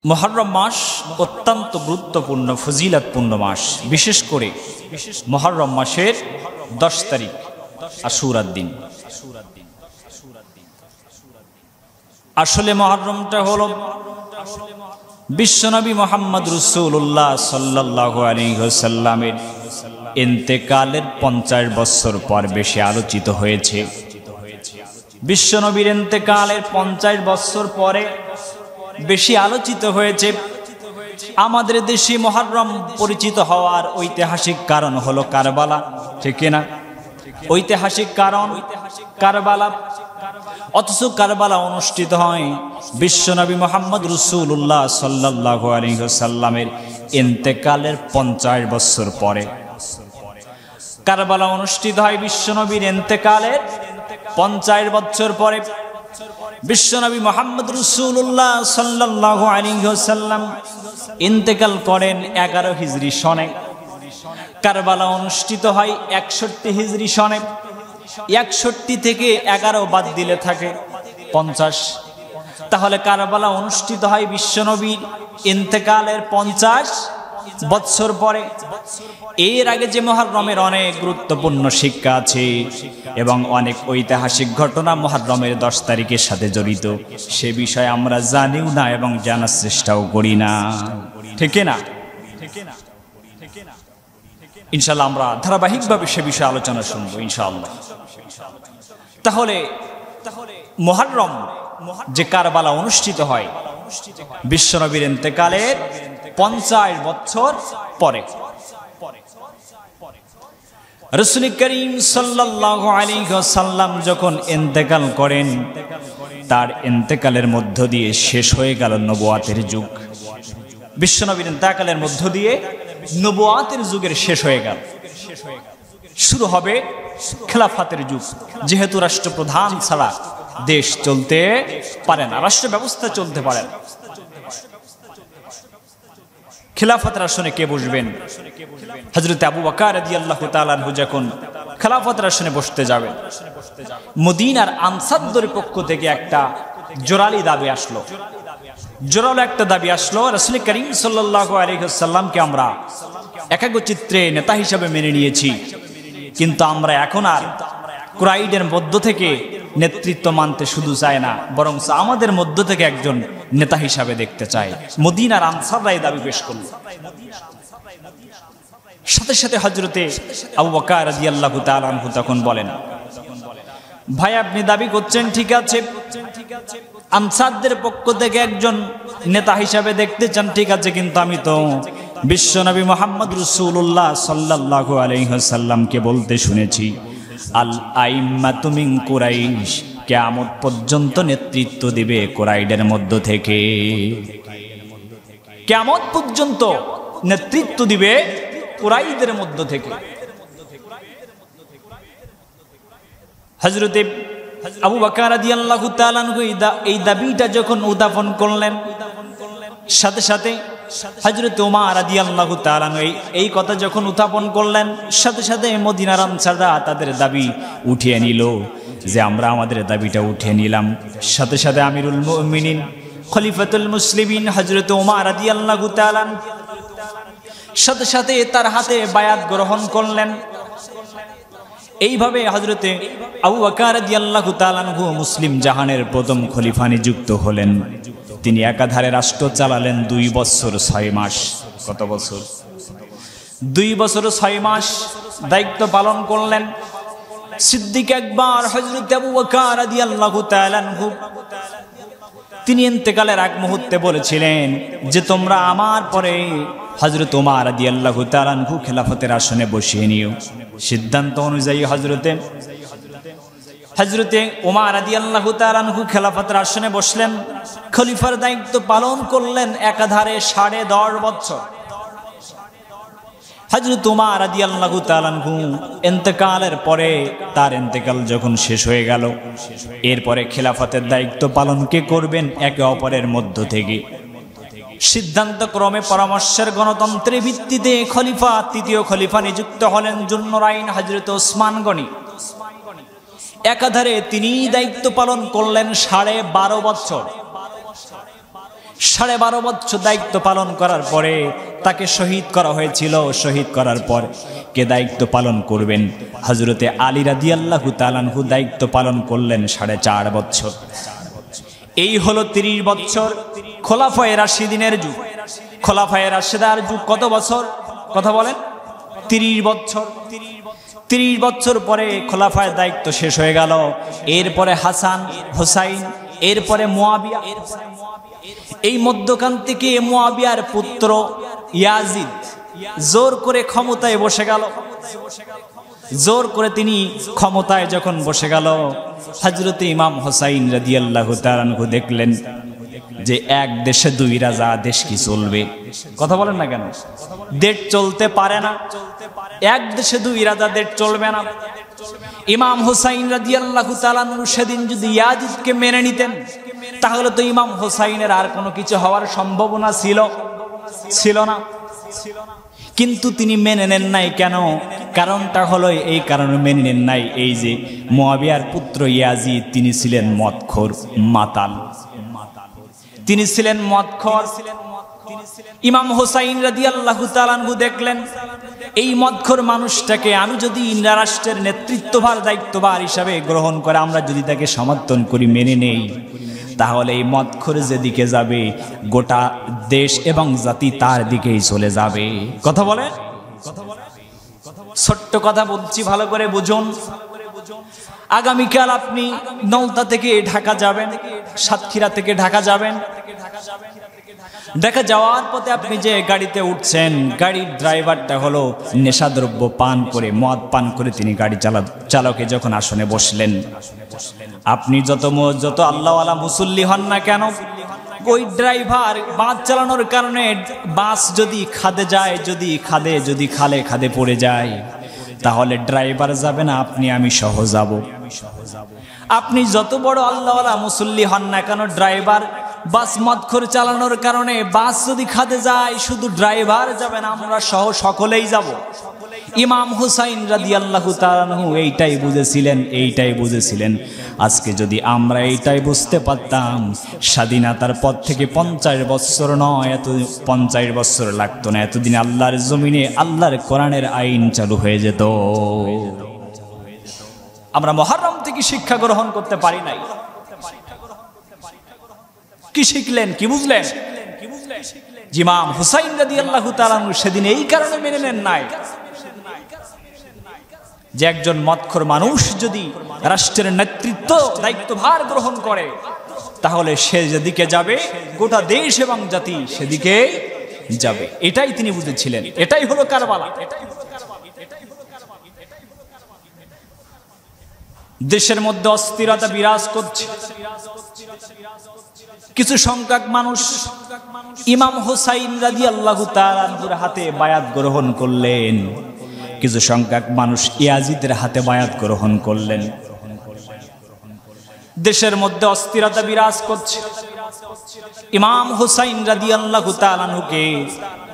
মুহররম মাস অত্যন্ত গুরুত্বপূর্ণ ফজিলতপূর্ণ মাস। বিশেষ করে মুহররম মাসের 10 তারিখ আশুরার দিন। আসলে মুহররমটা হলো বিশ্বনবী মুহাম্মদ রাসূলুল্লাহ সাল্লাল্লাহু আলাইহি ওয়াসাল্লামের ইন্তেকালের 50 বছর পর বেশি আলোচিত হয়েছে। বিশ্বনবীর ইন্তেকালের 50 বছর পরে বেশি আলোচিত হয়েছে। আমাদের দেশে মুহররম পরিচিত হওয়ার ঐতিহাসিক কারণ হলো কারবালা, ঠিক না? ঐতিহাসিক কারণ কারবালা। অথচ কারবালা অনুষ্ঠিত হয় বিশ্বনবী মুহাম্মদ রাসূলুল্লাহ সাল্লাল্লাহু আলাইহি ওয়াসাল্লামের ইন্তেকালের 50 বছর পরে। কারবালা অনুষ্ঠিত হয় বিশ্বনবীর ইন্তেকালের 50 বছর পরে। বিশ্বনবী মুহাম্মদ রাসূলুল্লাহ সাল্লাল্লাহু আলাইহি ওয়াসাল্লাম ইন্তেকাল করেন 11 হিজরি সনে। কারবালা অনুষ্ঠিত হয় 61 হিজরি সনে। 61 থেকে 11 বাদ দিলে থাকে 50। তাহলে কারবালা অনুষ্ঠিত হয় বিশ্বনবীর ইন্তেকালের 50 বছর পরে। এর আগে যে মুহররমের অনেক গুরুত্বপূর্ণ শিক্ষা আছে এবং অনেক ঐতিহাসিক ঘটনা মুহররমের 10 তারিখের সাথে জড়িত, সে বিষয়ে আমরা জানিও না এবং জানার চেষ্টাও করি না, ঠিক না? ইনশাআল্লাহ আমরা ধারাবাহিকভাবে সে বিষয়ে আলোচনা শুনবো ইনশাআল্লাহ। তাহলে মুহররম যে কারবালা অনুষ্ঠিত হয় বিশ্বনবীর ইন্তেকালের 50 বছর পরে। রাসূল করিম সাল্লাল্লাহু আলাইহি ওয়াসাল্লাম যখন ইন্তেকাল করেন, তার ইন্তেকালের মধ্য দিয়ে শেষ হয়ে গেল নবুয়াতের যুগ। বিশ্বনবীর ইন্তেকালের মধ্য দিয়ে নবুয়াতের যুগের শেষ হয়ে গেল। শুরু হবে খেলাফতের যুগ। যেহেতু রাষ্ট্রপ্রধান ছাড়া দেশ চলতে পারে না, রাষ্ট্র ব্যবস্থা চলতে পারে না। খেলাফতের আসনে কে বসবেন? হযরত আবু বকর রাদিয়াল্লাহু তাআলা আনহু যখন খেলাফতের আসনে বসতে যাবেন, মদিনার আনসারদের পক্ষ থেকে একটা জোরালো দাবি আসলো। জোরালো একটা দাবি আসলো, রাসূল করিম সাল্লাল্লাহু আলাইহি ওয়াসাল্লামকে আমরা একাগ্রচিত্তে নেতা হিসেবে মেনে নিয়েছি, কিন্তু আমরা এখন আর কুরাইশের মধ্য থেকে নেতৃত্ব মানতে শুধু চায় না, বরং আমাদের মধ্য থেকে একজন নেতা হিসাবে দেখতে চায়। মদিনার আনসাররা এই দাবি পেশ করল। সাথে সাথে হযরতে আবু বকর রাদিয়াল্লাহু তাআলা আনহু তখন বলেন, ভাই আপনি দাবি করছেন ঠিক আছে, আনসারদের পক্ষ থেকে একজন নেতা হিসাবে দেখতে চান ঠিক আছে, কিন্তু আমি তো বিশ্বনবী মুহাম্মদ রাসূলুল্লাহ সাল্লাল্লাহু আলাইহি ওয়াসাল্লামকে বলতে শুনেছি, আল আইম্মাতু মিন কুরাইশ, কিয়ামত পর্যন্ত নেতৃত্ব দিবে কুরাইশদের মধ্য থেকে। কিয়ামত পর্যন্ত নেতৃত্ব দিবে কুরাইশদের মধ্য থেকে। হযরতে আবু বকর রাদিয়াল্লাহু তাআলা আনহু এই দাবিটা যখন উত্থাপন করলেন, সাথে সাথে হযরত ওমর রাদিয়াল্লাহু তাআলা আনহু এই কথা যখন উত্থাপন করলেন, সাথে সাথে মদিনার আনসাররা তাদের দাবি উঠিয়ে নিল যে আমরা আমাদের দাবিটা উঠিয়ে নিলাম। সাথে সাথে আমিরুল মুমিনিন খলিফাতুল মুসলিমিন হযরত ওমর রাদিয়াল্লাহু তাআলা সাথে সাথে তার হাতে বায়াত গ্রহণ করলেন। এইভাবে হযরতে আবু বকর রাদিয়াল্লাহু তাআলা আনহু মুসলিম জাহানের প্রথম খলিফা নিযুক্ত হলেন। তিনি একাধারে রাষ্ট্র চালালেন 2 বছর 6 মাস। কত বছর? 2 বছর 6 মাস দায়িত্ব পালন করলেন। সিদ্দিক আকবর হযরত আবু বকর রাদিয়াল্লাহু তাআলা আনহু তিনি ইন্তেকালের আগ মুহূর্তে বলেছিলেন যে তোমরা আমার পরে হযরত ওমর রাদিয়াল্লাহু তাআলা আনহু খেলাফতের আসনে বসিয়ে নিও। সিদ্ধান্ত অনুযায়ী হযরতে ওমর রাদিয়াল্লাহু তাআলা আনহু খেলাফতের আসনে বসলেন। খলিফার দায়িত্ব পালন করলেন একাধারে 10.5 বছর। হযরত ওমর রাদিয়াল্লাহু তাআলা আনহু ইন্তেকালের পরে, তার ইন্তেকাল যখন শেষ হয়ে গেল, এরপরে খেলাফতের দায়িত্ব পালন কে করবেন? একে অপরের মধ্য থেকে সিদ্ধান্ত ক্রমে পরামর্শের গণতন্ত্রের ভিত্তিতে খলিফা, তৃতীয় খলিফা নিযুক্ত হলেন জুন্নুরাইন হযরত ওসমান গনি। একাধারে তিনি দায়িত্ব পালন করলেন 12.5 বছর। 12.5 বছর দায়িত্ব পালন করার পরে তাকে শহীদ করা হয়েছিল। শহীদ করার পর কে দায়িত্ব পালন করবেন? হযরতে আলী রাদিয়াল্লাহু তাআলা আনহু দায়িত্ব পালন করলেন 4.5 বছর। এই হলো 30 বছর খোলাফায়ে রাশিদিনের যুগ। খোলাফায়ে রাশিদার যুগ কত বছর? কথা বলেন। 30 বছর। 30 বছর পরে খোলাফায়ের দায়িত্ব শেষ হয়ে গেল। এরপরে হাসান, হুসাইন, এরপরে মুয়াবিয়া। এই মধ্যখান থেকে মুয়াবিয়ার পুত্র ইয়াজিদ জোর করে ক্ষমতায় বসে গেল। জোর করে তিনি ক্ষমতায় যখন বসে গেল, হযরত ইমাম হুসাইন রাদিয়াল্লাহু তাআলা আনহু দেখলেন যে এক দেশে 2 রাজা, দেশ কি চলবে? কথা বলেন না কেন? দেশ চলতে পারে না। এক দেশে 2 রাজা, দেশ চলবে না। ইমাম হুসাইন রাদিয়াল্লাহু তাআলা আনহু সেদিন যদি ইয়াজিদকে মেনে নিতেন, তাহলে তো ইমাম হুসাইনের আর কোনো কিছু হওয়ার সম্ভাবনা ছিল না। কিন্তু তিনি মেনে নেন নাই। কেন? কারণটা হলো এই কারণে মেনে নেন নাই, এই যে মুয়াবিয়ার পুত্র ইয়াজিদ তিনি ছিলেন মদখোর, মাতাল। তিনি ছিলেন মদখোর। ইমাম হুসাইন রাদিয়াল্লাহু তাআলা আনহু দেখলেন এই মদখোর মানুষটাকে আমি যদি রাষ্ট্রের নেতৃত্বভার দায়িত্বভার হিসাবে গ্রহণ করে আমরা যদি তাকে সমর্থন করি, মেনে নেই, তাহলে এই মদখোর যেদিকে যাবে গোটা দেশ এবং জাতি তার দিকেই চলে যাবে। কথা বলে। ছোট্ট কথা বলছি, ভালো করে বুঝুন। আগামীকাল আপনি নওতা থেকে ঢাকা যাবেন, সাতক্ষীরা থেকে ঢাকা যাবেন। ঢাকা যাওয়ার পথে আপনি যে গাড়িতে উঠছেন, গাড়ির ড্রাইভারটা হলো নেশাদ্রব্য পান করে, মদ পান করে তিনি গাড়ি চালকে যখন আসনে বসলেন, আপনি যত আল্লাহওয়ালা মুসল্লি হন না কেন, ওই ড্রাইভার বাস চালানোর কারণে বাস যদি খাদে যায়, যদি খালে পড়ে যায়, তাহলে ড্রাইভার যাবে না, আমি সহ যাব। আপনি যত বড় আল্লাহওয়ালা মুসল্লি হন না কেন, ড্রাইভার বাস মদখোর চালানোর কারণে বাস যদি খাদে যায়, শুধু ড্রাইভার যাবে না, আমরা সহ সকলেই যাব। ইমাম হুসাইন রাদিয়াল্লাহু তাআলা আনহু এইটাই বুঝেছিলেন। আজকে যদি আমরা এইটাই বুঝতে পারতাম, স্বাধীনতার পর থেকে 50 বছর নয়, 50 বছর লাগতো না, এতদিন আল্লাহর জমিনে আল্লাহর কোরআনের আইন চালু হয়ে যেত। আমরা মুহররম থেকে শিক্ষা গ্রহণ করতে পারি নাই। কি শিখলেন? কি বুঝলেন? ইমাম হুসাইন রাদিয়াল্লাহু তাআলা আনহু সেদিন এই কারণে মেনে নেন নাই যে একজন মদখোর মানুষ যদি রাষ্ট্রের নেতৃত্ব দায়িত্বভার গ্রহণ করে, তাহলে সে যেদিকে যাবে গোটা দেশ এবং জাতি সেদিকে যাবে। এটাই তিনি বুঝেছিলেন। এটাই হলো কারবালা। দেশের মধ্যে অস্থিরতা বিরাজ করছে। কিছু সংখ্যক মানুষ ইমাম হুসাইন রাদিয়াল্লাহু তাআলা আনহুর হাতে বায়াত গ্রহণ করলেন, কিছু সংখ্যক মানুষ ইয়াজিদের হাতে বায়াত গ্রহণ করলেন। দেশের মধ্যে অস্থিরতা বিরাজ করছে। ইমাম হুসাইন রাদিয়াল্লাহু তাআলা আনহুকে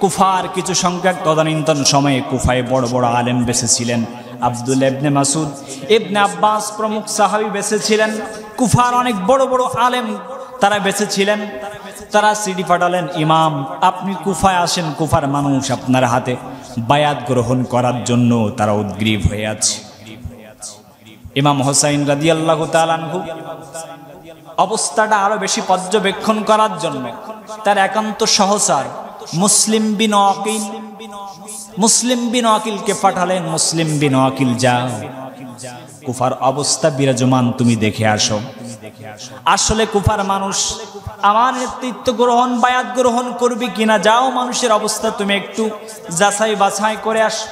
কুফার কিছু সংখ্যক তদানীন্তন সময়ে কুফায় বড় বড় আলেম বেঁচেছিলেন। আব্দুল্লাহ ইবনে মাসউদ, ইবনে আব্বাস প্রমুখ সাহাবী বেঁচেছিলেন। কুফার অনেক বড় বড় আলেম তারা বেঁচেছিলেন। তারা সিডি পাঠালেন, ইমাম আপনি কুফায় আসেন, কুফার মানুষ আপনার হাতে বায়াত গ্রহণ করার জন্য তারা উদ্গ্রীব হয়ে আছে। ইমাম হুসাইন রাদিয়াল্লাহু তাআলা আনহু অবস্থাটা আরো বেশি পর্যবেক্ষণ করার জন্য তার একান্ত সহচর মুসলিম বিন আকিলকে পাঠালেন। মুসলিম বিন আকিল, যাও কুফার অবস্থা বিরাজমান, তুমি দেখে আসো। আসলে কুফার মানুষ আমার নেতৃত্ব গ্রহণ, বায়াত গ্রহণ করবে কিনা, যাও মানুষের অবস্থা তুমি একটু যাচাই বাছাই করে আসো।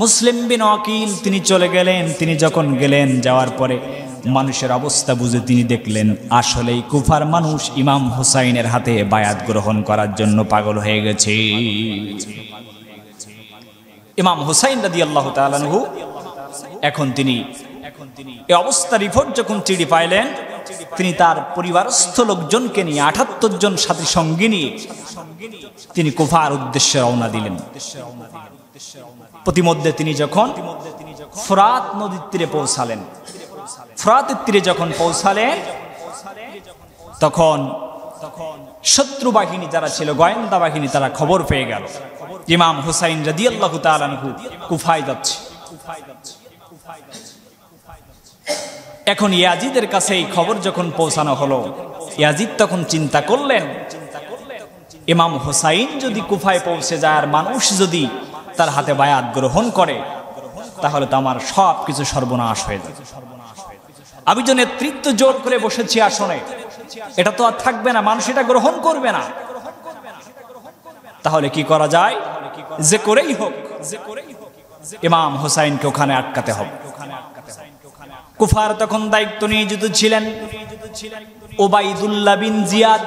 মুসলিম বিন আকিল তিনি চলে গেলেন। তিনি যখন গেলেন, যাওয়ার পরে মানুষের অবস্থা বুঝে তিনি দেখলেন আসলেই কুফার মানুষ ইমাম হুসাইনের হাতে বায়াত গ্রহণ করার জন্য পাগল হয়ে গেছে। ইমাম হুসাইন রাদিয়াল্লাহু তাআলা আনহু এখন তিনি এই অবস্থা রিপোর্ট যখন চিঠি পাইলেন, তিনি তার পরিবারস্থ লোকজনকে নিয়ে 78 জন সাথী সঙ্গী নিয়ে তিনি কুফার উদ্দেশ্যে রওনা দিলেন। প্রতিমধ্যে তিনি যখন ফোরাত নদীর তীরে পৌঁছালেন, ফোরাতের তীরে যখন পৌঁছালেন, তখন শত্রু বাহিনী যারা ছিল, গোয়েন্দা বাহিনী, তারা খবর পেয়ে গেল ইমাম হুসাইন রাদিয়াল্লাহু তাআলা আনহু কুফায় যাচ্ছে। এখন ইয়াজিদের কাছে এই খবর যখন পৌঁছানো হলো, ইয়াজিদ তখন চিন্তা করলেন, ইমাম হুসাইন যদি কুফায় পৌঁছে যায় আর মানুষ যদি তার হাতে বায়াত গ্রহণ করে, তাহলে তো আমার সব কিছু সর্বনাশ হয়ে যাবে। আমি যে নেতৃত্ব জোর করে বসেছি আসনে, এটা তো আর থাকবে না, মানুষ এটা গ্রহণ করবে না। তাহলে কি করা যায়? যে করেই হোক ইমাম হুসাইনকে ওখানে আটকাতে হবে। কুফার তখন দায়িত্ব নিয়োজিত ছিলেন Ubaidullah bin Ziyad.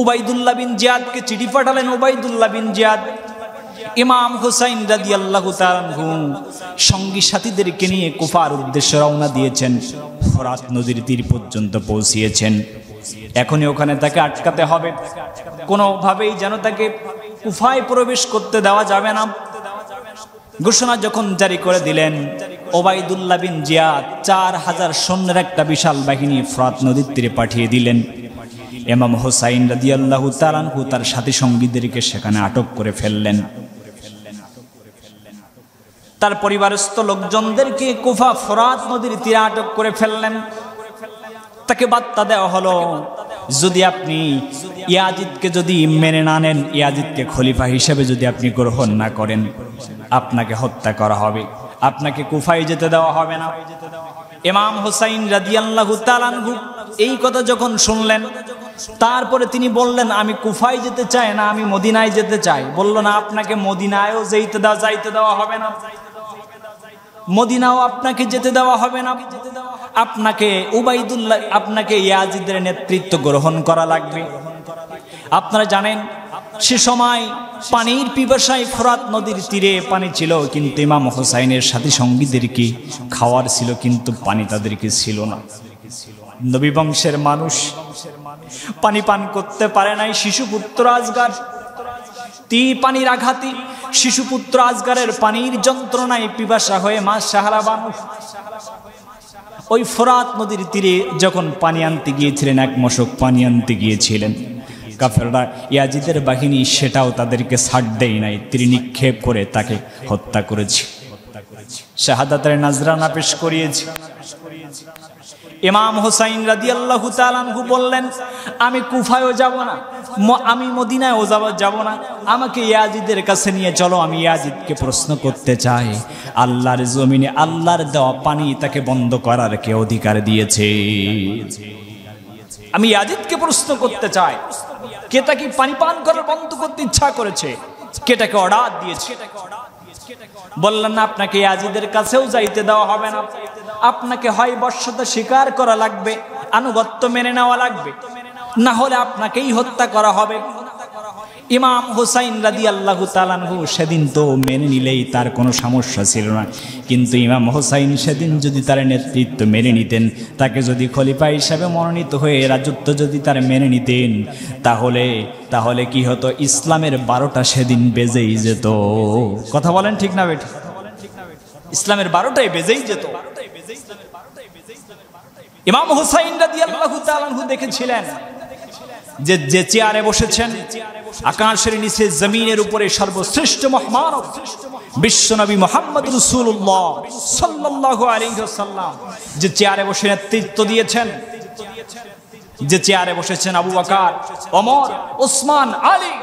Ubaidullah bin জিয়াদকে চিঠি পাঠালেন। উবাইদুল্লাহ বিন জিয়াদ ইমাম হুসাইন রাদিয়াল্লাহু তাআলা আনহু সঙ্গী সাথীদেরকে নিয়ে কুফার উদ্দেশ্যে রওনা দিয়েছেন। ফোরাত নদীর তীর পর্যন্ত পৌঁছিয়েছেন। এখনই ওখানে তাকে আটকাতে হবে, কোনোভাবেই যেন তাকে কুফায় প্রবেশ করতে দেওয়া যাবে না। ঘোষণা যখন জারি করে দিলেন, উবাইদুল্লাহ বিন জিয়াদ 4000 সৈন্যের একটা বিশাল বাহিনী ফোরাত নদীর তীরে পাঠিয়ে দিলেন। ইমাম হুসাইন রাদিয়াল্লাহু তাআলা আনহু তার সাথী সঙ্গীদেরকে সেখানে আটক করে ফেললেন। তার পরিবারস্থ লোকজনদেরকে কুফা ফোরাত নদীর তীরে আটক করে ফেললেন। তাকে বার্তা দেওয়া হলো, যদি আপনি ইয়াজিদকে যদি মেনে না নেন, ইয়াজিদকে খলিফা হিসেবে যদি আপনি গ্রহণ না করেন, আপনাকে হত্যা করা হবে, আপনাকে কুফায় যেতে দেওয়া হবে না। ইমাম হুসাইন রাদিয়াল্লাহু তাআলা আনহু এই কথা যখন শুনলেন, তারপরে তিনি বললেন, আমি কুফায় যেতে চাই না, আমি মদিনায় যেতে চাই। বলল না, আপনাকে মদিনায়ও যাইতে দেওয়া হবে না, মদিনাও আপনাকে যেতে দেওয়া হবে না। আপনাকে উবাইদুল্লাহ, আপনাকে ইয়াজিদের নেতৃত্ব গ্রহণ করা লাগবে। আপনারা জানেন সে সময় পানির পিপাসায় ফোরাত নদীর তীরে পানি ছিল, কিন্তু ইমাম হুসাইনের সাথী সঙ্গীদেরকে খাওয়ার ছিল, কিন্তু পানি তাদেরকে ছিল না। নবী বংশের মানুষ পানি পান করতে পারে নাই। শিশুপুত্র আজগার পানির আঘাতে শিশুপুত্র আজগারের পানির যন্ত্রণায় পিপাসা হয়ে মা সাহারা মানুষ ওই ফোরাত নদীর তীরে যখন পানি আনতে গিয়েছিলেন, এক মশক পানি আনতে গিয়েছিলেন, কাফেররা ইয়াজিদের বাহিনী সেটাও তাদেরকে ছাড় দেয় নাই, তীর নিক্ষেপ করে তাকে হত্যা করেছে, শাহাদাতের নাজরানা পেশ করিয়েছে। ইমাম হুসাইন রাদিয়াল্লাহু তাআলা আনহু বললেন, আমি কুফায়ও যাব না, আমি মদিনায়ও যাব না, আমাকে ইয়াজিদের কাছে নিয়ে চলো, আমি ইয়াজিদকে প্রশ্ন করতে চাই, আল্লাহর জমিনে আল্লাহর দেওয়া পানি তাকে বন্ধ করার কে অধিকার দিয়েছে? আমি ইয়াজিদকে প্রশ্ন করতে চাই, কে তাকে পানি পান করার বন্ধ করতে ইচ্ছা করেছে, কে তাকে অর্ডার দিয়েছে? বললেন না, আপনাকে ইয়াজিদের কাছেও যাইতে দেওয়া হবে না, আপনাকে হয় বর্ষতা স্বীকার করা লাগবে, আনুগত্য মেনে নেওয়া লাগবে, না হলে আপনাকেই হত্যা করা হবে। ইমাম হুসাইন রাদিয়াল্লাহু তাআলা আনহু সেদিন তো মেনে নিলেই তার কোনো সমস্যা ছিল না, কিন্তু ইমাম হুসাইন সেদিন যদি তার নেতৃত্ব মেনে নিতেন, তাকে যদি খলিফা হিসাবে মনোনীত হয়ে রাজত্ব যদি তার মেনে নিতেন, তাহলে কি হতো? ইসলামের 12টা সেদিন বেজেই যেত। কথা বলেন ঠিক না বেটি? ইসলামের 12টাই বেজেই যেত। ইমাম হুসাইন রাদিয়াল্লাহু তাআলা আনহু দেখেছিলেন যে চেয়ারে বসেছেন, আকাশের নিচে জমিনের উপরে সর্বশ্রেষ্ঠ মহামানব বিশ্বনবী মুহাম্মদ রাসূলুল্লাহ সাল্লাল্লাহু আলাইহি ওয়াসাল্লাম যে চেয়ারে বসে নেতৃত্ব দিয়েছেন, যে চেয়ারে বসেছেন আবু বকর, ওমর, ওসমান, আলী,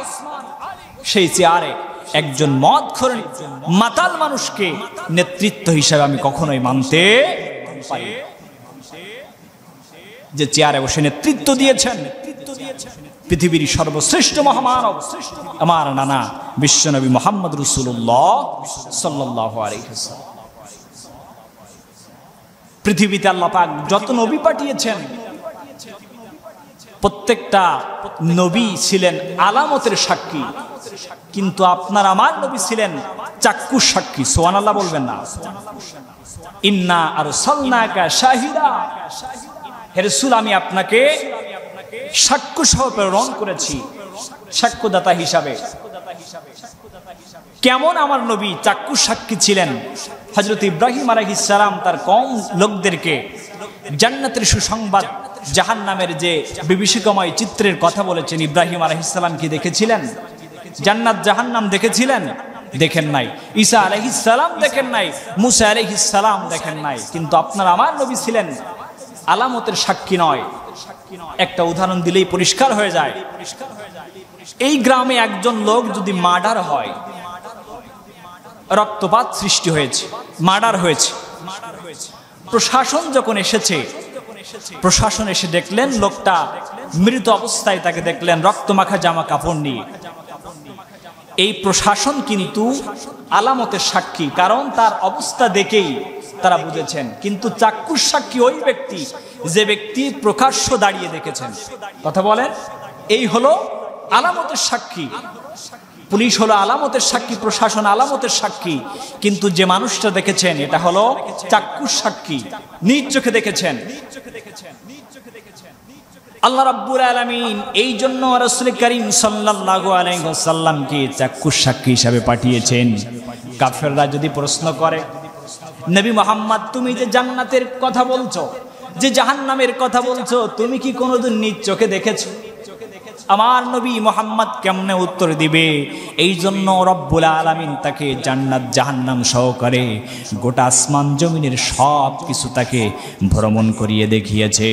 সেই চেয়ারে একজন মদখোর মাতাল মানুষকে নেতৃত্ব হিসেবে আমি কখনোই মানতে পারি না। যে চেয়ারে বসে নেতৃত্ব দিয়েছেন পৃথিবীর সর্বশ্রেষ্ঠ মহামানব আমার নানা বিশ্বনবী মুহাম্মদ রাসূলুল্লাহ সাল্লাল্লাহু আলাইহি ওয়াসাল্লাম। পৃথিবীতে আল্লাহ পাক যত নবী পাঠিয়েছেন, প্রত্যেকটা নবী ছিলেন আলামতের সাক্ষী, কিন্তু আপনার আমার নবী ছিলেন চাক্ষুষ সাক্ষী। সুবহানাল্লাহ বলবেন না? ইন্না আরসালনাকা শাহিদা, হে রাসূল আমি আপনাকে সাক্ষ্য সহ প্রেরণ করেছি, সাক্ষ্যদাতা হিসাবে। কেমন আমার নবী চাক্ষুষ সাক্ষী ছিলেন? হযরত ইব্রাহিম আলাইহিস সালাম তার কওম লোকদেরকে জান্নাতের সুসংবাদ জাহান্নামের যে বিভীষিকাময় চিত্রের কথা বলেছেন, ইব্রাহিম আলাইহিস সালাম কি দেখেছিলেন? জান্নাত জাহান্নাম দেখেছিলেন? দেখেন নাই। ঈসা আলাইহিস সালাম দেখেন নাই, মুসা আলাইহিস সালাম দেখেন নাই। কিন্তু আপনার আমার নবী ছিলেন আলামতের সাক্ষী নয়। একটা উদাহরণ দিলেই পরিষ্কার হয়ে যায়। এই গ্রামে একজন লোক যদি মার্ডার হয়, রক্তপাত সৃষ্টি হয়েছে, মার্ডার হয়েছে, প্রশাসন যখন এসেছে, প্রশাসন এসে দেখলেন লোকটা মৃত অবস্থায়, তাকে দেখলেন রক্তমাখা জামা কাপড় নিয়ে। এই প্রশাসন কিন্তু আলামতের সাক্ষী, কারণ তার অবস্থা দেখেই তারা বুঝেছেন। কিন্তু চাক্ষুষ সাক্ষী ওই ব্যক্তি যে ব্যক্তি প্রকাশ্য দাঁড়িয়ে দেখেছেন। কথা বলেন, এই হলো আলামতের সাক্ষী। পুলিশ হলো আলামতের সাক্ষী, প্রশাসন আলামতের সাক্ষী, কিন্তু যে মানুষটা দেখেছেন এটা হলো চাক্ষুষ সাক্ষী, নিজ চোখে দেখেছেন। আল্লাহ রাব্বুল আলামিন এই জন্য রাসূল করিম সাল্লাল্লাহু আলাইহি ওয়াসাল্লামকে চাক্ষুষ সাক্ষী হিসেবে পাঠিয়েছেন। কাফেররা যদি প্রশ্ন করে, নবী মুহাম্মদ তুমি যে জান্নাতের কথা বলছো, যে জাহান্নামের কথা বলছো, তুমি কি কোনোদিন নিজ চোখে দেখেছো? আমার নবী মুহাম্মদ কেমনে উত্তর দিবে? এই জন্য রব্বুল আলামিন তাকে জান্নাত জাহান্নাম সহকারে গোটা আসমান জমিনের সব কিছু তাকে ভ্রমণ করিয়ে দেখিয়েছে।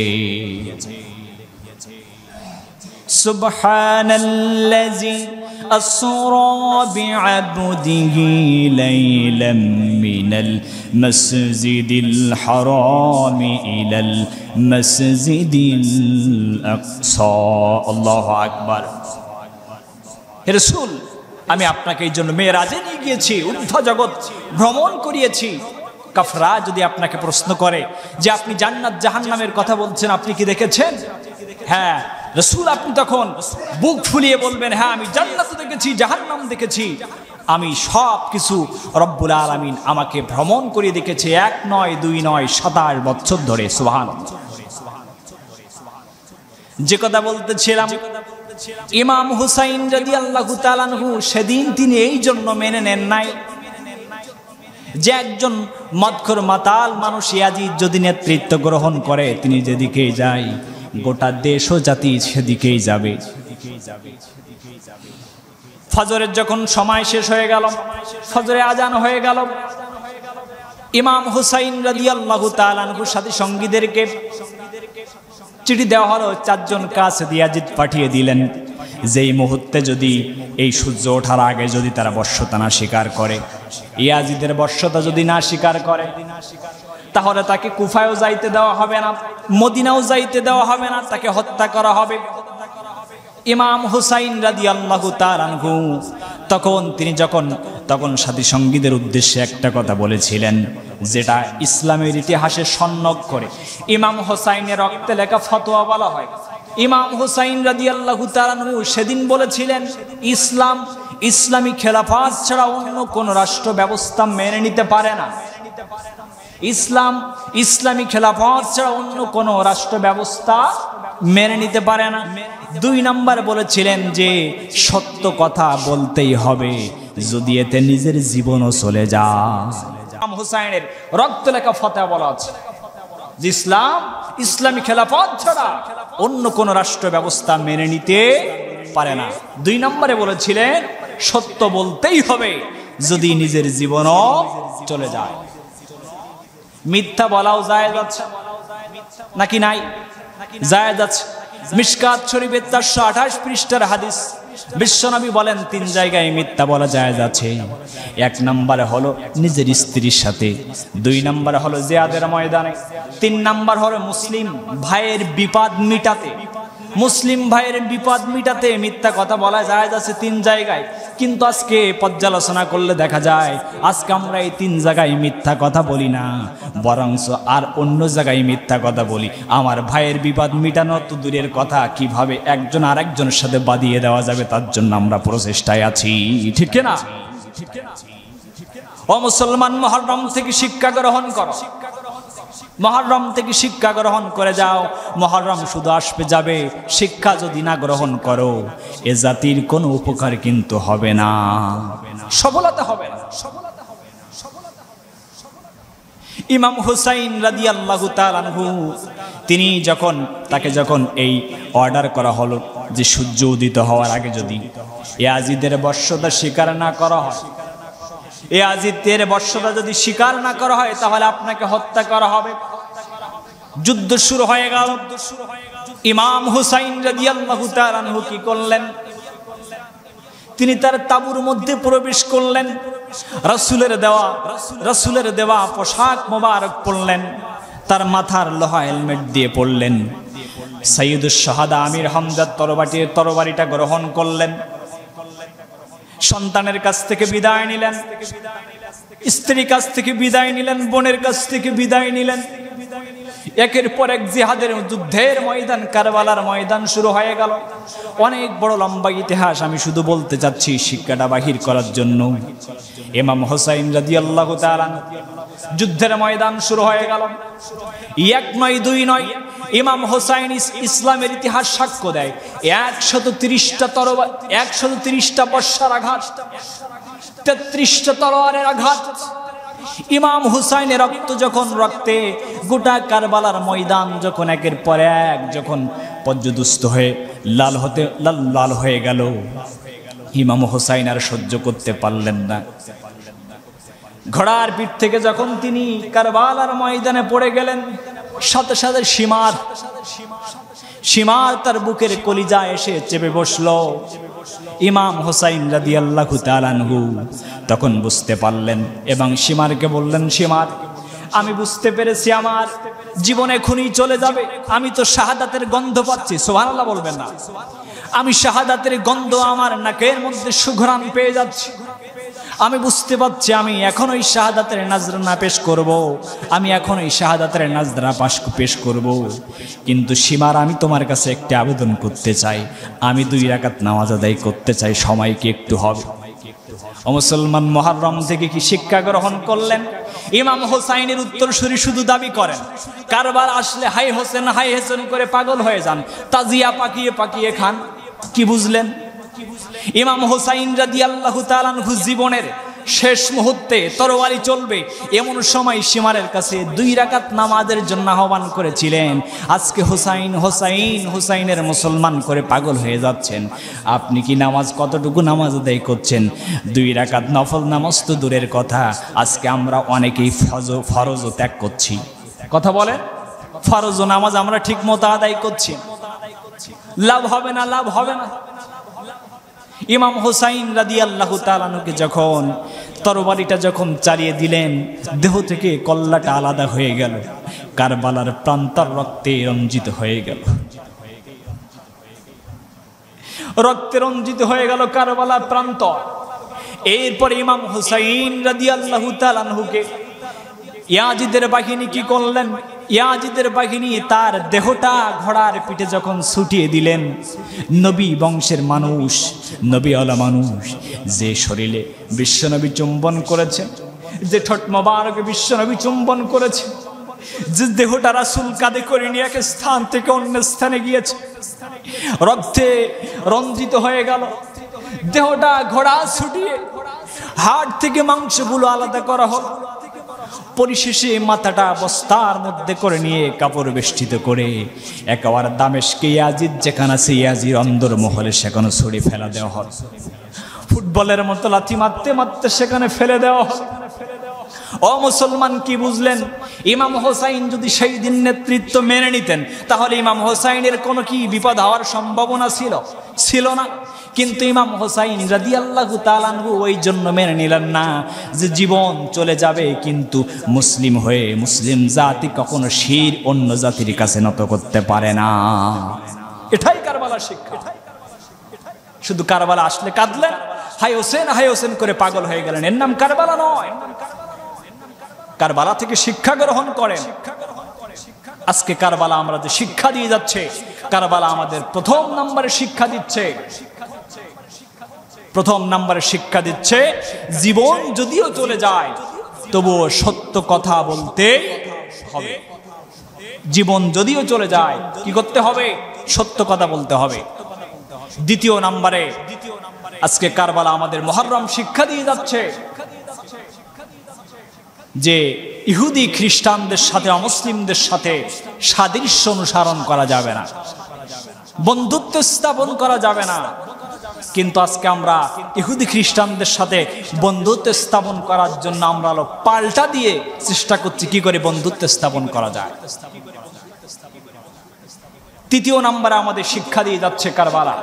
সুবহানাল্লাযী আসরা বিআবদিহি লাইলাম মিনাল মাসজিদিল হারাম ইলাল মাসজিদিল আকসা। আল্লাহু আকবার। হে রাসূল, আমি আপনাকে এই জন্য মেরাজে নিয়ে গিয়েছি, ঊর্ধ্ব জগৎ ভ্রমণ করিয়েছি। কাফেররা যদি আপনাকে প্রশ্ন করে যে আপনি জান্নাত জাহান্নামের কথা বলছেন, আপনি কি দেখেছেন? হ্যাঁ রাসূল, আপনি তখন বুক ফুলিয়ে বলবেন, হ্যাঁ আমি জান্নাত দেখেছি, জাহান্নাম দেখেছি, আমি সব কিছু রব্বুল আলামিন আমাকে ভ্রমণ করিয়ে দেখেছে, 1 নয় 2 নয় 27 বছর ধরে। সুবহানাল্লাহ। যে কথা বলতেছিলাম, ইমাম হুসাইন রাদিয়াল্লাহু তাআলা আনহু সেদিন তিনি এই জন্য মেনে নেন নাই যে একজন মদখোর মাতাল মানুষ ইয়াজিদ যদি নেতৃত্ব গ্রহণ করে, তিনি যেদিকে যায় গোটা দেশ ও জাতি সেদিকেই যাবে। ফজরের যখন সময় শেষ হয়ে গেল, ফজরে আজান হয়ে গেল, ইমাম হুসাইন রাদিয়াল্লাহু তাআলা আনহুর সাথী সঙ্গীদেরকে চিঠি দেওয়া হলো, 4 জন কাছে ইয়াজিদ পাঠিয়ে দিলেন, যেই মুহূর্তে যদি এই সূর্য ওঠার আগে যদি তারা বর্ষতা না স্বীকার করে, ইয়াজিদের বর্ষতা যদি না স্বীকার করে, তাহলে তাকে কুফায়ও যাইতে দেওয়া হবে না, মদিনাও যাইতে দেওয়া হবে না, তাকে হত্যা করা হবে। ইমাম হুসাইন রাদিয়াল্লাহু তাআলা আনহু তখন সাথী সঙ্গীদের উদ্দেশ্যে একটা কথা বলেছিলেন, যেটা ইসলামের ইতিহাসে সন্ন্যক করে ইমাম হুসাইনের রক্তে লেখা ফতোয়া বলা হয়। ইমাম হুসাইন রাদিয়াল্লাহু তাআলা আনহু সেদিন বলেছিলেন, ইসলামী খেলাফত ছাড়া অন্য কোন রাষ্ট্র ব্যবস্থা মেনে নিতে পারে না। ইসলামী খেলাফত ছাড়া অন্য কোন রাষ্ট্র ব্যবস্থা মেনে নিতে পারে না। 2 নম্বর বলেছিলেন যে সত্য কথা বলতেই হবে, যদি এতে নিজের জীবনও চলে যায়। ইমাম হুসাইনের রক্ত লেখা ফতোয়া বলা আছে যে ইসলামী খেলাফত ছাড়া অন্য কোন রাষ্ট্র ব্যবস্থা মেনে নিতে পারে না। 2 নম্বরে বলেছিলেন সত্য বলতেই হবে, যদি নিজের জীবনও চলে যায়। মিথ্যা বলাও জায়েজ আছে নাকি নাই? জায়েজ আছে। মিশকাত শরীফের 428 পৃষ্ঠার হাদিস, বিশ্বনবী বলেন 3 জায়গায় মিথ্যা বলা জায়েজ আছে। 1 নম্বরে হলো নিজের স্ত্রীর সাথে, 2 নম্বরে হলো জিহাদের ময়দানে, 3 নম্বর হলো মুসলিম ভাইয়ের বিপদ মিটাতে। মুসলিম ভাইয়ের বিপদ মিটাতে মিথ্যা কথা বলা জায়েজ আছে 3 জায়গায়। কিন্তু আজকে পর্যালোচনা করলে দেখা যায় আজকে আমরা এই 3 জায়গায় মিথ্যা কথা বলি না, বরঞ্চ আর অন্য জায়গায় মিথ্যা কথা বলি। আমার ভাইয়ের বিপদ মিটানো তো দূরের কথা, কিভাবে একজন আরেকজনের সাথে বাদিয়ে দেওয়া যাবে তার জন্য আমরা প্রচেষ্টায় আছি, ঠিক না? ও মুসলমান, মুহররম থেকে শিক্ষা গ্রহণ করো, মুহররম থেকে শিক্ষা গ্রহণ করে যাও। মুহররম শুধু আসবে যাবে, শিক্ষা যদি না গ্রহণ করো এ জাতির কোনো উপকার কিন্তু হবে না, সফলতা হবে না। ইমাম হুসাইন রাদিয়াল্লাহু তাআলা আনহু তিনি তাকে যখন এই অর্ডার করা হলো যে সূর্য উদিত হওয়ার আগে যদি ইয়াজিদের বর্ষতা স্বীকার না করা হয়, ইয়াজিদের বর্ষতা যদি স্বীকার না করা হয় তাহলে আপনাকে হত্যা করা হবে। যুদ্ধ শুরু হয়ে গেল। ইমাম হুসাইন রাদিয়াল্লাহু তাআলা আনহু কি করলেন? তিনি তার তাঁবুর মধ্যে প্রবেশ করলেন, রাসূলের দেওয়া পোশাক মোবারক পরলেন, তার মাথার লোহা হেলমেট দিয়ে পড়লেন, সাইয়্যিদুশ শাহাদা আমির হামজার তরবারিটা গ্রহণ করলেন, সন্তানের কাছ থেকে বিদায় নিলেন, স্ত্রীর কাছ থেকে বিদায় নিলেন, বোনের কাছ থেকে বিদায় নিলেন। একের পর এক জিহাদের যুদ্ধের ময়দান, কারবালার ময়দান শুরু হয়ে গেল। অনেক বড় লম্বা ইতিহাস, আমি শুধু বলতে চাচ্ছি শিক্ষাটা বাহির করার জন্য। ইমাম হুসাইন রাদিয়াল্লাহু তাআলা যুদ্ধের ময়দান শুরু হয়ে গেল। এক নয় দুই নয়, ইমাম হুসাইন ইসলামের ইতিহাস সাক্ষ্য দেয় 130টা তরবারি, 130টা বর্ষার আঘাত, 33টা তলোয়ারের আঘাত। ইমাম হুসাইনের রক্তে গোটা কারবালার ময়দান যখন একের পর এক যখন পর্যদুস্ত হয়ে লাল হয়ে গেল, ইমাম হুসাইন আর সহ্য করতে পারলেন না। ঘোড়ার পিঠ থেকে যখন তিনি কারবালার ময়দানে পড়ে গেলেন, সাথে সাথে সীমার তার বুকের কলিজা এসে চেপে বসলো। ইমাম হুসাইন রাদিয়াল্লাহু তাআলা আনহু তখন বুঝতে পারলেন এবং সীমারকে বললেন, সীমার, আমি বুঝতে পেরেছি আমার জীবন এখনই চলে যাবে। আমি তো শাহাদাতের গন্ধ পাচ্ছি। সুবহানাল্লাহ বলবেন না? আমি শাহাদাতের গন্ধ আমার নাকের মধ্যে সুঘ্রাণ পেয়ে যাচ্ছি। আমি বুঝতে পারছি আমি এখন ওই শাহাদাতের নাজরানা পেশ করব, আমি এখন ওই শাহাদাতের নাজরানা পেশ করব। কিন্তু সীমার, আমি তোমার কাছে একটি আবেদন করতে চাই, আমি 2 রাকাত নামাজ আদায় করতে চাই, সময় কি একটু হবে? ও মুসলমান, মুহররম থেকে কি শিক্ষা গ্রহণ করলেন? ইমাম হুসাইনের উত্তরসূরি শুধু দাবি করেন, কারবালা আসলে হাই হোসেন হাই হোসেন করে পাগল হয়ে যান, তাজিয়া পাকিয়ে পাকিয়ে খান। কি বুঝলেন? ইমাম হুসাইন রাদিয়াল্লাহু তাআলা আনহু জীবনের শেষ মুহূর্তে তরবারি চলবে এমন সময় সীমারের কাছে 2 রাকাত নামাজের জন্য আহ্বান করেছিলেন। আজকে হুসাইনের মুসলমান করে পাগল হয়ে যাচ্ছেন। আপনি কি কতটুকু নামাজ আদায় করছেন? 2 রাকাত নফল নামাজ তো দূরের কথা, আজকে আমরা অনেকেই ফরজও ত্যাগ করছি। কথা বলে, ফরজ নামাজ আমরা ঠিক মতো আদায় করছি। লাভ হবে না, লাভ হবে না। ইমাম হুসাইন রাদিয়াল্লাহু তাআলা আনহুকে যখন তরবারিটা যখন চালিয়ে দিলেন, দেহ থেকে কল্লাটা আলাদা হয়ে গেল, কারবালার প্রান্তর রক্তে রঞ্জিত হয়ে গেল, রক্তে রঞ্জিত হয়ে গেল কারবালার প্রান্ত। এরপর ইমাম হুসাইন রাদিয়াল্লাহু তাআলা আনহুকে ইয়াজিদের বাহিনী কি করলেন? ইয়াজিদের বাহিনী তার দেহটা ঘোড়ার পিঠে যখন ছুটিয়ে দিলেন, নবী বংশের মানুষ, নবীওয়ালা মানুষ, যে শরীরে বিশ্বনবী চুম্বন করেছেন, যে ঠোঁট মোবারকে বিশ্বনবী চুম্বন করেছে, যে দেহটা রাসূল কাঁধে করে নিয়ে এক স্থান থেকে অন্য স্থানে গিয়েছে, রক্তে রঞ্জিত হয়ে গেল, দেহটা ঘোড়া ছুটিয়ে হাড় থেকে মাংসগুলো আলাদা করা হলো। পরিশেষে মাথাটা বস্তার মধ্যে করে নিয়ে কাপড় বেষ্টিত করে একেবারে দামেস্কে ইয়াজিদ যেখানে আছে ইয়াজির অন্দর মহলে সেখানে ছড়িয়ে ফেলা দেওয়া হয়। ফুটবলের মতো লাথি মারতে মারতে সেখানে ফেলে দেওয়া হয়। ও মুসলমান, কি বুঝলেন? ইমাম হুসাইন যদি সেই দিন নেতৃত্ব মেনে নিতেন তাহলে ইমাম হুসাইনের কোনো কি বিপদ হওয়ার সম্ভাবনা ছিল না। কিন্তু ইমাম হুসাইন রাদিয়াল্লাহু তাআলা আনহু ওই জন্য মেনে নিলেন না যে জীবন চলে যাবে, কিন্তু মুসলিম হয়ে মুসলিম জাতি কখনো শির অন্য জাতির কাছে নত করতে পারে না। এটাই কারবালার শিক্ষা। শুধু কারবালা আসলে কাঁদলেন, হাই হোসেন করে পাগল হয়ে গেলেন, এর নাম কারবালা নয়। কারবালা থেকে শিক্ষা গ্রহণ করেন। আজকে কারবালা আমরা যে শিক্ষা দিয়ে যাচ্ছে, কারবালা আমাদের প্রথম নম্বরে শিক্ষা দিচ্ছে, জীবন যদিও চলে যায় তবুও সত্য কথা বলতে হবে। জীবন যদিও চলে যায় কি করতে হবে? সত্য কথা বলতে হবে। দ্বিতীয় নম্বরে আজকে কারবালা আমাদের মুহররম শিক্ষা দিয়ে যাচ্ছে, যে ইহুদি খ্রিস্টানদের সাথে অমুসলিমদের সাথে সাদৃশ্য অনুসরণ করা যাবে না, বন্ধুত্ব স্থাপন করা যাবে না। কিন্তু আজকে আমরা ইহুদি খ্রিস্টানদের সাথে বন্ধুত্ব স্থাপন করার জন্য আমরা পাল্টা দিয়ে চেষ্টা করছি কি করে বন্ধুত্ব স্থাপন করা যায়। তৃতীয় নম্বরে আমাদের শিক্ষা দিয়ে যাচ্ছে কারবালা।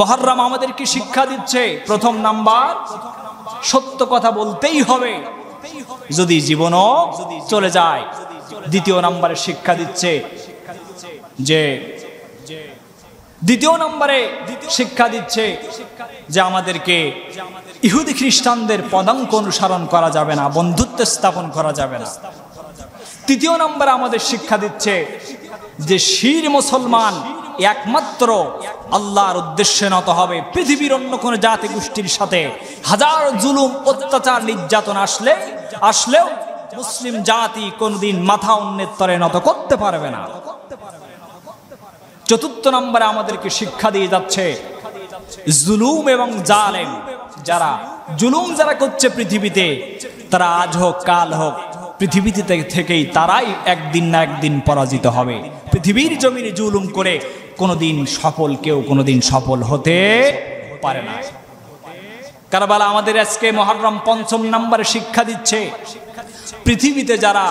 মুহররম আমাদেরকে শিক্ষা দিচ্ছে, প্রথম নাম্বার সত্য কথা বলতেই হবে যদি জীবনও চলে যায়। দ্বিতীয় নম্বরে শিক্ষা দিচ্ছে যে আমাদেরকে ইহুদি খ্রিস্টানদের পদাঙ্ক অনুসরণ করা যাবে না, বন্ধুত্ব স্থাপন করা যাবে না। তৃতীয় নম্বরে আমাদের শিক্ষা দিচ্ছে যে শির মুসলমান একমাত্র আল্লাহর উদ্দেশ্যে নত হবে। পৃথিবীর অন্য কোন জাতি গোষ্ঠীর সাথে হাজার জুলুম অত্যাচার নির্যাতন আসলেও মুসলিম জাতি কোনদিন মাথা অন্যের তরে নত করতে পারবে না। চতুর্থ নম্বরে আমাদেরকে শিক্ষা দিয়ে যাচ্ছে জুলুম এবং জালেম যারা করছে পৃথিবীতে, তারা আজ হোক কাল হোক পৃথিবীতে থেকেই তারাই একদিন না একদিন পরাজিত হবে। পৃথিবীর জমিনে জুলুম করে কোনোদিন সফল হতে পারে না। কারবালা আমাদের আজকে মুহররম পঞ্চম নম্বরে শিক্ষা দিচ্ছে পৃথিবীতে যারা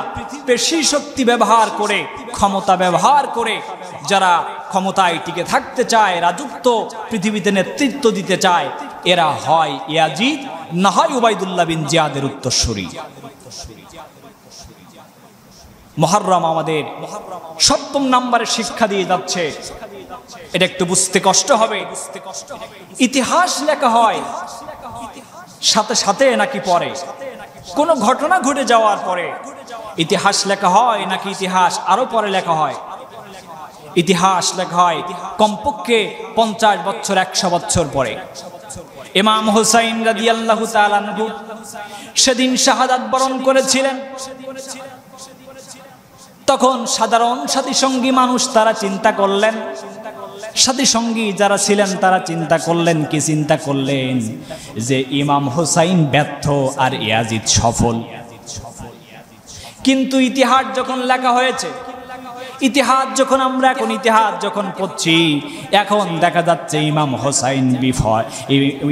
পেশি শক্তি ব্যবহার করে, ক্ষমতা ব্যবহার করে যারা ক্ষমতায় টিকে থাকতে চায়, রাজত্ব পৃথিবীতে নেতৃত্ব দিতে চায়, এরা হয় ইয়াজিদ না হয় উবাইদুল্লাহ বিন জিয়াদের উত্তরসূরি। মুহররম আমাদের সপ্তম নম্বরে শিক্ষা দিয়ে যাচ্ছে, এটা একটু বুঝতে কষ্ট হবে। ইতিহাস লেখা হয় সাথে সাথে নাকি পরে? কোন ঘটনা ঘটে যাওয়ার পরে ইতিহাস লেখা হয় নাকি ইতিহাস আরো পরে লেখা হয়? ইতিহাস লেখা হয় কমপক্ষে 50 বছর 100 বছর পরে। ইমাম হুসাইন রাদিয়াল্লাহু তাআলা আনহু সেদিন শাহাদাত বরণ করেছিলেন। তখন সাধারণ সাথীসঙ্গী মানুষ তারা চিন্তা করলেন, সাথীসঙ্গী যারা ছিলেন তারা চিন্তা করলেন যে ইমাম হুসাইন ব্যর্থ আর ইয়াজিদ সফল। কিন্তু ইতিহাস যখন লেখা হয়েছে, আমরা এখন ইতিহাস যখন পড়ছি, এখন দেখা যাচ্ছে ইমাম হোসাইন বিফল,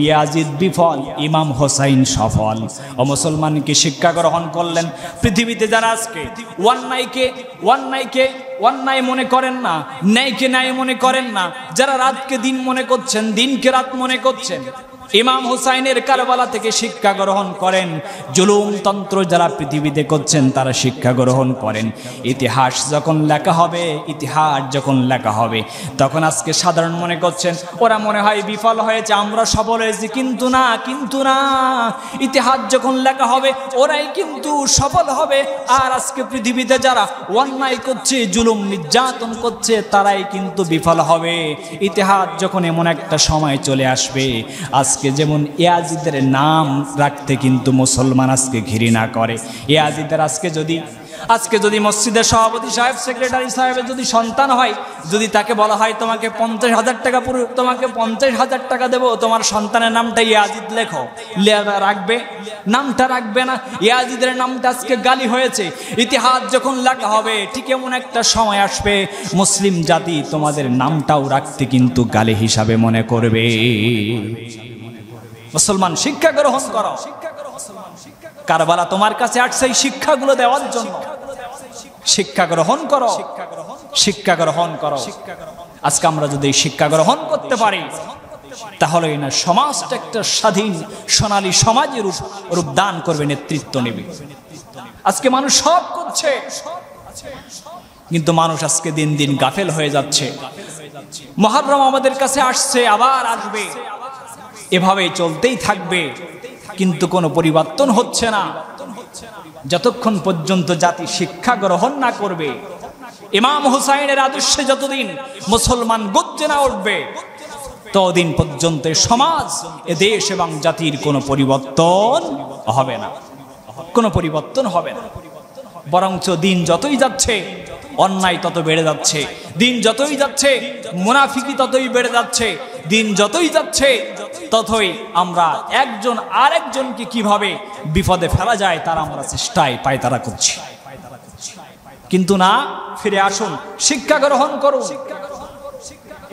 ইয়াজিদ বিফল, ইমাম হোসাইন সফল। ও মুসলমানকে শিক্ষা গ্রহণ করলেন। পৃথিবীতে যারা আজকে অন্যায় মনে করেন না, ন্যায়কে ন্যায় মনে করেন না, যারা রাতকে দিন মনে করছেন, দিনকে রাত মনে করছেন, ইমাম হুসাইনের কারবালা থেকে শিক্ষা গ্রহণ করেন। জুলুম তন্ত্র যারা পৃথিবীতে করছেন তারা শিক্ষা গ্রহণ করেন। ইতিহাস যখন লেখা হবে তখন আজকে সাধারণ মনে করছেন ওরা মনে হয় বিফল হয়েছে, আমরা সফল হয়েছি। কিন্তু না, ইতিহাস যখন লেখা হবে ওরাই কিন্তু সফল হবে। আর আজকে পৃথিবীতে যারা অন্যায় করছে, জুলুম নির্যাতন করছে, তারাই কিন্তু বিফল হবে। ইতিহাস যখন এমন একটা সময় চলে আসবে, আজকে যেমন ইয়াজিদের নাম রাখতে কিন্তু মুসলমান আজকে ঘৃণা করে। ইয়াজিদের আজকে যদি মসজিদের সভাপতি সাহেব, সেক্রেটারি সাহেবের যদি সন্তান হয়, যদি তাকে বলা হয় তোমাকে 50,000 টাকা, তোমাকে 50,000 টাকা দেবো, তোমার সন্তানের নামটা ইয়াজিদ লেখো, রাখবে? নামটা রাখবে না। ইয়াজিদের নামটা আজকে গালি হয়েছে। ইতিহাস যখন লেখা হবে ঠিক এমন একটা সময় আসবে, মুসলিম জাতি তোমাদের নামটাও রাখতে কিন্তু গালি হিসাবে মনে করবে। মুসলমান শিক্ষা গ্রহণ করো। কারবালা তোমার কাছে আসছে এই শিক্ষাগুলো দেওয়ার জন্য। শিক্ষা গ্রহণ করো। আজকে আমরা যদি শিক্ষা গ্রহণ করতে পারি, তাহলে না সমাজটা একটা স্বাধীন সোনালী সমাজের রূপ দান করবে, নেতৃত্ব নেবে। আজকে মানুষ সব করছে, কিন্তু মানুষ আজকে দিন দিন গাফেল হয়ে যাচ্ছে। মুহররম আমাদের কাছে আসছে, আবার আসবে, এভাবেই চলতেই থাকবে, কিন্তু কোনো পরিবর্তন হচ্ছে না। যতক্ষণ পর্যন্ত জাতি শিক্ষা গ্রহণ না করবে, ইমাম হুসাইনের আদর্শে যতদিন মুসলমান গর্জে না উঠবে, ততদিন পর্যন্ত সমাজ, এ দেশ এবং জাতির কোনো পরিবর্তন হবে না। বরঞ্চ দিন যতই যাচ্ছে অন্যায় তত বেড়ে যাচ্ছে, দিন যতই যাচ্ছে মুনাফিকি ততই বেড়ে যাচ্ছে, দিন যতই যাচ্ছে ততই আমরা একজন আরেকজনকে কিভাবে বিপদে ফেলা যায় তার আমরা চেষ্টায় পায়তারা করছি। কিন্তু না, ফিরে আসুন, শিক্ষা গ্রহণ করুন।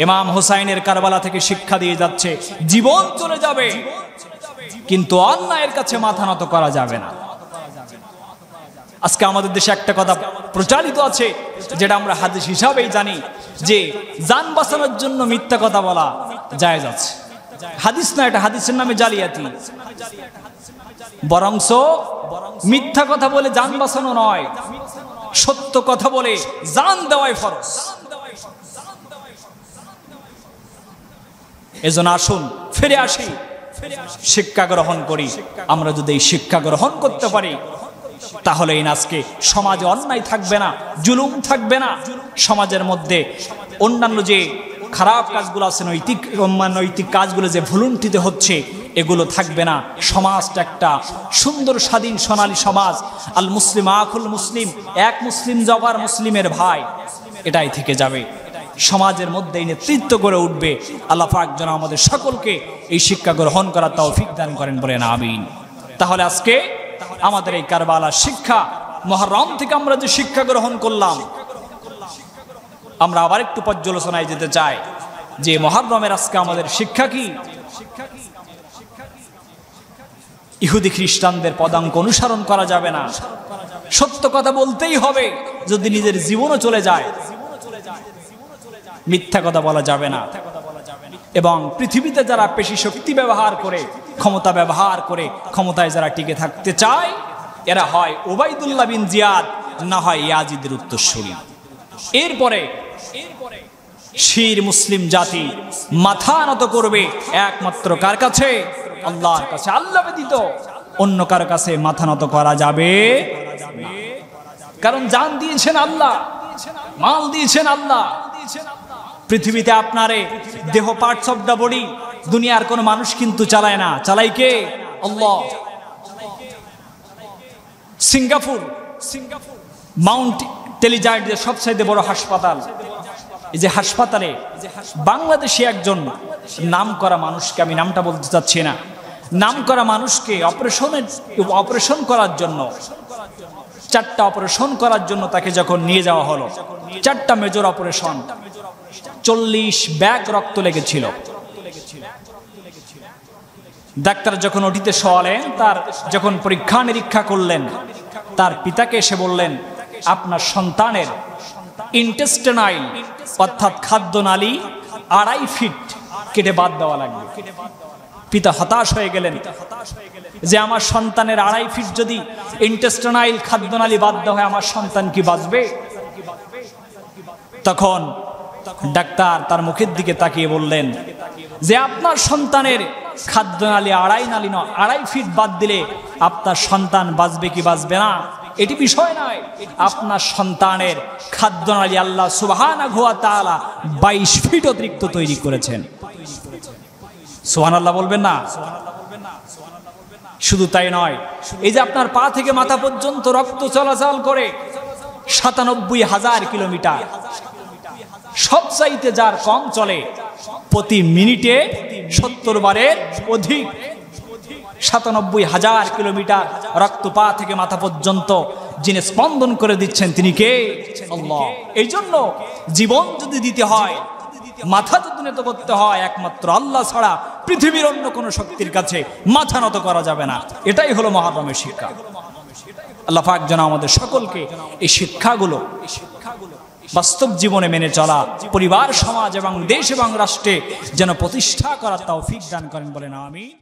ইমাম হুসাইনের কারবালা থেকে শিক্ষা দিয়ে যাচ্ছে, জীবন চলে যাবে কিন্তু অন্যায়ের কাছে মাথা নত করা যাবে না। আজকে আমাদের দেশে একটা কথা প্রচলিত আছে, যেটা আমরা হাদিস হিসাবেই জানি, যে জান বাঁচানোর জন্য মিথ্যা কথা বলা জায়েজ আছে। হাদিস না, এটা হাদিসের নামে জালিয়াতি। বরংস মিথ্যা কথা বলে জান বাঁচানো নয়, সত্য কথা বলে জান দেওয়াই ফরজ। এজন্য আসুন ফিরে আসি, শিক্ষা গ্রহণ করি। আমরা যদি এই শিক্ষা গ্রহণ করতে পারি তাহলে এই আজকে সমাজে অন্যায় থাকবে না, জুলুম থাকবে না। সমাজের মধ্যে অন্যান্য যে খারাপ কাজগুলো আছে, নৈতিক কাজগুলো যে ভুলুণ্ঠিত হচ্ছে, এগুলো থাকবে না। সমাজটা একটা সুন্দর স্বাধীন সোনালী সমাজ। আল মুসলিম আখুল মুসলিম, এক মুসলিম জবার মুসলিমের ভাই, এটাই থেকে যাবে। সমাজের মধ্যে নেতৃত্ব গড়ে উঠবে। আল্লাহ পাক যেন আমাদের সকলকে এই শিক্ষা গ্রহণ করার তৌফিক দান করেন, বলেন আমিন। তাহলে আজকে আমাদের এই কারবালার শিক্ষা, মুহররম থেকে আমরা যে শিক্ষা গ্রহণ করলাম, আমরা আবার একটু পর্যালোচনায় যেতে চাই যে মুহররমের আজকে আমাদের শিক্ষা কি। ইহুদি খ্রিস্টানদের পদাঙ্ক অনুসরণ করা যাবে না, সত্য কথা বলতেই হবে, যদি নিজের জীবনও চলে যায়। মিথ্যা কথা বলা যাবে না। এবং পৃথিবীতে যারা পেশি শক্তি ব্যবহার করে, ক্ষমতা ব্যবহার করে ক্ষমতায় যারা টিকে থাকতে চায়, এরা হয় ওবাইদুল্লাহ বিন জিয়াদ, না হয় ইয়াজিদের উত্তরসূরি। এরপরে শির মুসলিম জাতি মাথা নত করবে একমাত্র কার কাছে? আল্লাহর কাছে। আল্লাহ ব্যতীত অন্য কার কাছে মাথা নত করা যাবে না। কারণ জান দিয়েছেন আল্লাহ, মাল দিয়েছেন আল্লাহ। পৃথিবীতে আপনারে দেহ পার্টস অফ দ্য বডি দুনিয়ার কোন মানুষ কিন্তু চালায় না, চালায় কে? আল্লাহ। সিঙ্গাপুর মাউন্ট টেলিজাইড যে সবচেয়ে বড় হাসপাতাল, এই যে হাসপাতালে বাংলাদেশে একজন নামকরা মানুষকে, আমি নামটা বলতে চাচ্ছি না, নামকরা মানুষকে অপারেশন করার জন্য, 4টা অপারেশন করার জন্য তাকে যখন নিয়ে যাওয়া হলো, 4টা মেজর অপারেশন, 40 ব্যাগ রক্ত লেগেছিল। ডাক্তার যখন ওটিতে শোয়ালেন, তার যখন পরীক্ষা নিরীক্ষা করলেন, তার পিতাকে এসে বললেন, আপনার সন্তানের ইন্টেস্টাইনাল অর্থাৎ খাদ্যনালী 2.5 ফিট কেটে বাদ দেওয়া লাগবে। পিতা হতাশ হয়ে গেলেন যে আমার সন্তানের 2.5 ফিট যদি ইন্টেস্টাইনাল খাদ্যনালী বাদ দেওয়া হয়, আমার সন্তান কি বাঁচবে? তখন ডাক্তার তার মুখের দিকে তাকিয়ে বললেন যে আপনার সন্তানের খাদ্যনালী 2.5 ফিট বাদ দিলে আপনার সন্তান বাঁচবে কি বাঁচবে না এটি বিষয় নয়। আপনার সন্তানের খাদ্যনালী আল্লাহ সুবহানাহু ওয়া তাআলা 22 ফিট অতিরিক্ত তৈরি করেছেন। সুবহানাল্লাহ বলবেন না? শুধু তাই নয়, এই যে আপনার পা থেকে মাথা পর্যন্ত রক্ত চলাচল করে 97,000 কিলোমিটার, সবচাইতে যার কম চলে প্রতি মিনিটে 70 বারের অধিক। 97,000 কিলোমিটার রক্ত পা থেকে মাথা পর্যন্ত যিনি স্পন্দন করে দিচ্ছেন তিনি কে? আল্লাহ। এই জন্য জীবন যদি দিতে হয়, মাথা যদি নত করতে হয়, একমাত্র আল্লাহ ছাড়া পৃথিবীর অন্য কোন শক্তির কাছে মাথা নত করা যাবে না। এটাই হলো মুহররমের শিক্ষা। আল্লাহ পাক যেন আমাদের সকলকে এই শিক্ষাগুলো বাস্তব জীবনে মেনে চলা, পরিবার, সমাজ এবং দেশ এবং রাষ্ট্রে যেন প্রতিষ্ঠা করার তৌফিক দান করেন, বলেন আমিন।